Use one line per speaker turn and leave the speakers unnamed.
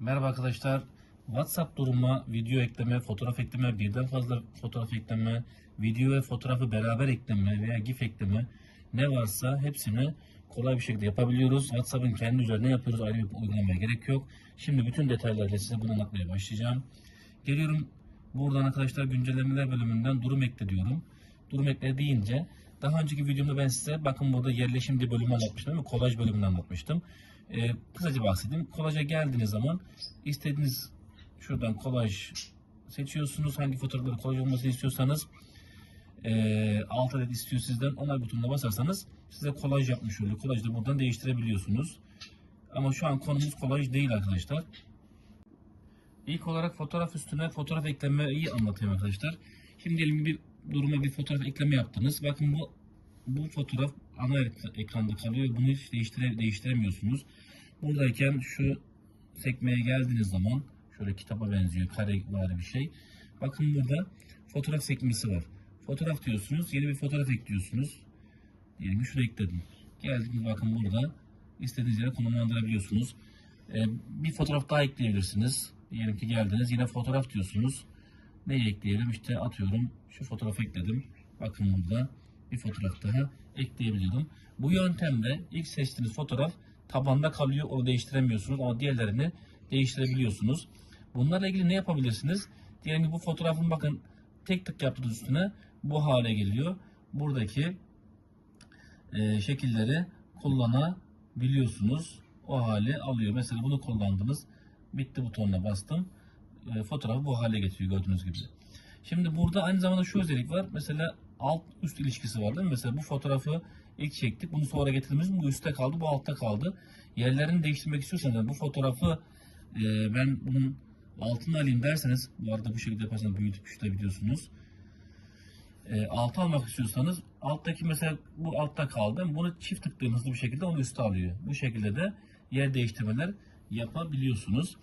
Merhaba arkadaşlar. WhatsApp duruma video ekleme, fotoğraf ekleme, birden fazla fotoğraf ekleme, video ve fotoğrafı beraber ekleme veya GIF ekleme ne varsa hepsini kolay bir şekilde yapabiliyoruz. WhatsApp'ın kendi üzerine yapıyoruz. Ayrı bir uygulamaya gerek yok. Şimdi bütün detaylarıyla size bunu anlatmaya başlayacağım. Geliyorum buradan arkadaşlar güncellemeler bölümünden durum ekle diyorum. Durum ekle deyince daha önceki videomda ben size bakın burada yerleşim diye bölümü anlatmıştım değil mi? Kolaj bölümünü anlatmıştım. Kısaca bahsedeyim. Kolaja geldiğiniz zaman istediğiniz şuradan kolaj seçiyorsunuz. Hangi fotoğrafları kolaj olmasını istiyorsanız 6 adet istiyor sizden. Onay butonuna basarsanız size kolaj yapmış oluyor. Kolajı da buradan değiştirebiliyorsunuz. Ama şu an konumuz kolaj değil arkadaşlar. İlk olarak fotoğraf üstüne fotoğraf eklemeyi anlatayım arkadaşlar. Şimdi diyelim bir duruma bir fotoğraf ekleme yaptınız. Bakın bu fotoğraf ana ekranda kalıyor. Bunu hiç değiştiremiyorsunuz. Buradayken şu sekmeye geldiğiniz zaman şöyle kitaba benziyor, kare var bir şey. Bakın burada fotoğraf sekmesi var. Fotoğraf diyorsunuz, yeni bir fotoğraf ekliyorsunuz. Diyelim ki şunu ekledim. Geldiniz bakın burada istediğiniz yere konumlandırabiliyorsunuz. Bir fotoğraf daha ekleyebilirsiniz. Diyelim ki geldiniz yine fotoğraf diyorsunuz. Neyi ekleyelim? İşte atıyorum şu fotoğrafı ekledim. Bakın burada bir fotoğraf daha ekleyebiliyorum. Bu yöntemle ilk seçtiğiniz fotoğraf tabanda kalıyor. Onu değiştiremiyorsunuz ama diğerlerini değiştirebiliyorsunuz. Bunlarla ilgili ne yapabilirsiniz? Diyelim ki bu fotoğrafın bakın tek tık yaptığınız üstüne bu hale geliyor. Buradaki şekilleri kullanabiliyorsunuz. O hale alıyor. Mesela bunu kullandınız. Bitti butonuna bastım. Fotoğrafı bu hale getiriyor gördüğünüz gibi. Şimdi burada aynı zamanda şu özellik var. Mesela alt üst ilişkisi var değil mi? Mesela bu fotoğrafı ilk çektik. Bunu sonra getirdiğimiz bu üstte kaldı, bu altta kaldı. Yerlerini değiştirmek istiyorsanız yani bu fotoğrafı ben bunun altına alayım derseniz bu arada bu şekilde yaparsanız büyütüp küçültebiliyorsunuz. Alta almak istiyorsanız alttaki mesela bu altta kaldı. Bunu çift tıklayın hızlı bir şekilde onu üste alıyor. Bu şekilde de yer değiştirmeler yapabiliyorsunuz.